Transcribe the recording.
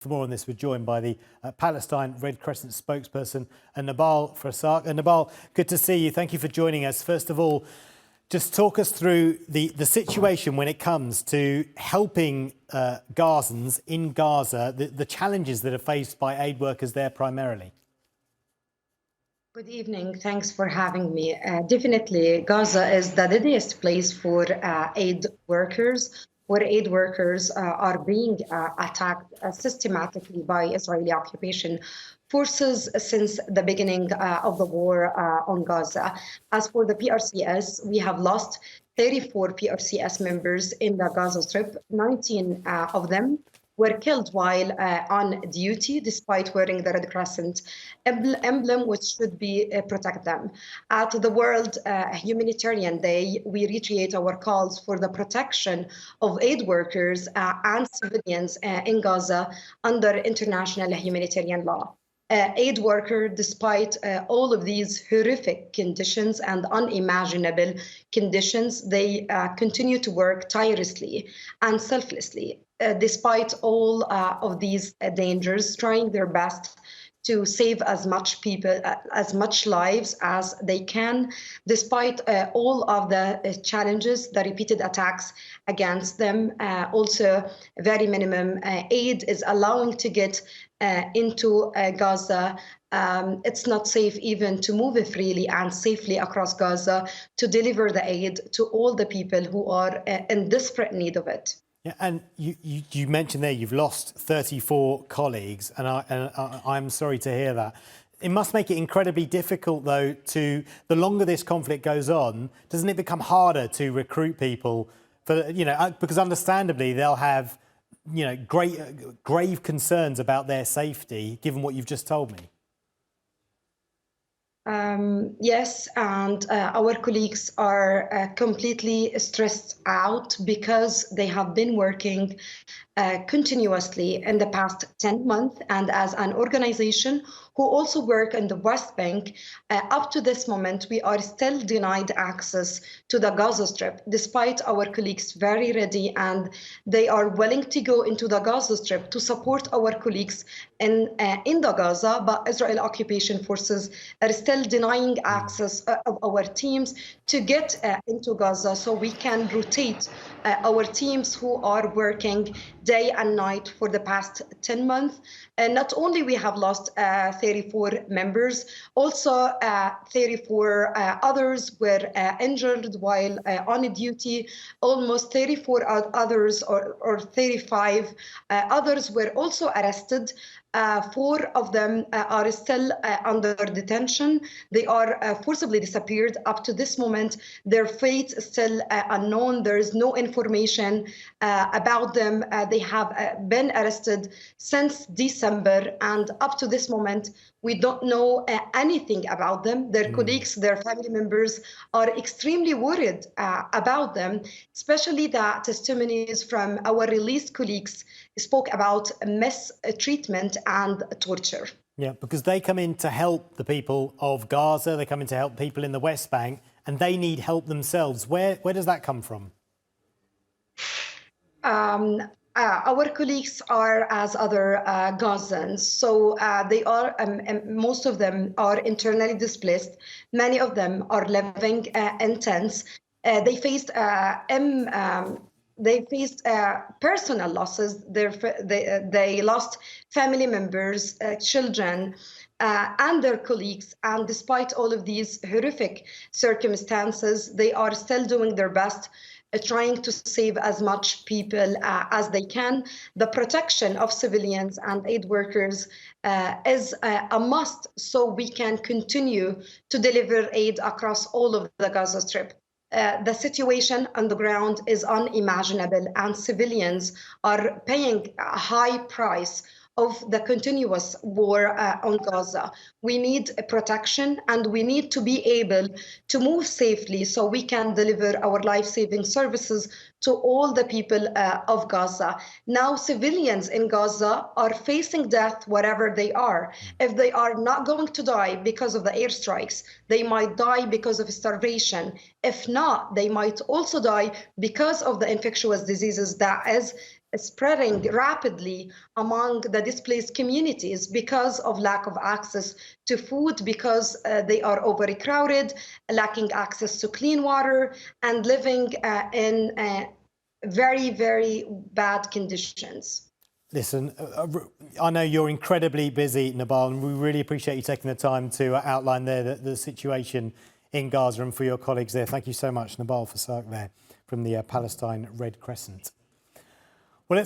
For more on this, we're joined by the Palestine Red Crescent spokesperson, Nebal Farsakh. Nebal, good to see you. Thank you for joining us. First of all, just talk us through the situation when it comes to helping Gazans in Gaza, the challenges that are faced by aid workers there primarily. Good evening. Thanks for having me. Definitely, Gaza is the deadliest place for aid workers, where aid workers are being attacked systematically by Israeli occupation forces since the beginning of the war on Gaza. As for the PRCS, we have lost 34 PRCS members in the Gaza Strip. 19 of them were killed while on duty, despite wearing the Red Crescent emblem, which should be protect them. At the World Humanitarian Day, we reiterate our calls for the protection of aid workers and civilians in Gaza under international humanitarian law. Aid workers, despite all of these horrific conditions and unimaginable conditions, they continue to work tirelessly and selflessly, despite all of these dangers, trying their best to save as much people, as much lives as they can, despite all of the challenges, the repeated attacks against them. Also, very minimum aid is allowing to get into Gaza. It's not safe even to move freely and safely across Gaza to deliver the aid to all the people who are in desperate need of it. Yeah, and you mentioned there you've lost 34 colleagues, and I'm sorry to hear that. It must make it incredibly difficult, though, the longer this conflict goes on, doesn't it become harder to recruit people for, because understandably they'll have, grave concerns about their safety, given what you've just told me. Yes, and our colleagues are completely stressed out because they have been working continuously in the past 10 months, and as an organization who also work in the West Bank, up to this moment, we are still denied access to the Gaza Strip, despite our colleagues very ready and they are willing to go into the Gaza Strip to support our colleagues in the Gaza, but Israel occupation forces are still denying access of our teams to get into Gaza, so we can rotate our teams who are working day and night for the past 10 months. And not only we have lost 34 members, also 34 others were injured while on duty. Almost 34 others or 35 others were arrested. 4 of them are still under detention. They are forcibly disappeared. Up to this moment, their fate is still unknown. There is no information about them. They have been arrested since December, and up to this moment, we don't know anything about them. Their colleagues, their family members are extremely worried about them, especially the testimonies from our released colleagues spoke about mistreatment and torture. Yeah, because they come in to help the people of Gaza, they come in to help people in the West Bank, and they need help themselves. Where does that come from? Our colleagues are as other Gazans, so they are. Most of them are internally displaced. Many of them are living in tents. They faced personal losses. They lost family members, children, and their colleagues. And despite all of these horrific circumstances, they are still doing their best, trying to save as much people as they can. The protection of civilians and aid workers is a must, so we can continue to deliver aid across all of the Gaza Strip. The situation on the ground is unimaginable, and civilians are paying a high price of the continuous war on Gaza. We need protection, and we need to be able to move safely so we can deliver our life-saving services to all the people of Gaza. Now, civilians in Gaza are facing death wherever they are. If they are not going to die because of the airstrikes, they might die because of starvation. If not, they might also die because of the infectious diseases that is spreading rapidly among the displaced communities because of lack of access to food, because they are overcrowded, lacking access to clean water, and living in very, very bad conditions. Listen, I know you're incredibly busy, Nebal, and we really appreciate you taking the time to outline there the situation in Gaza and for your colleagues there. Thank you so much, Nebal Farsakh there from the Palestine Red Crescent.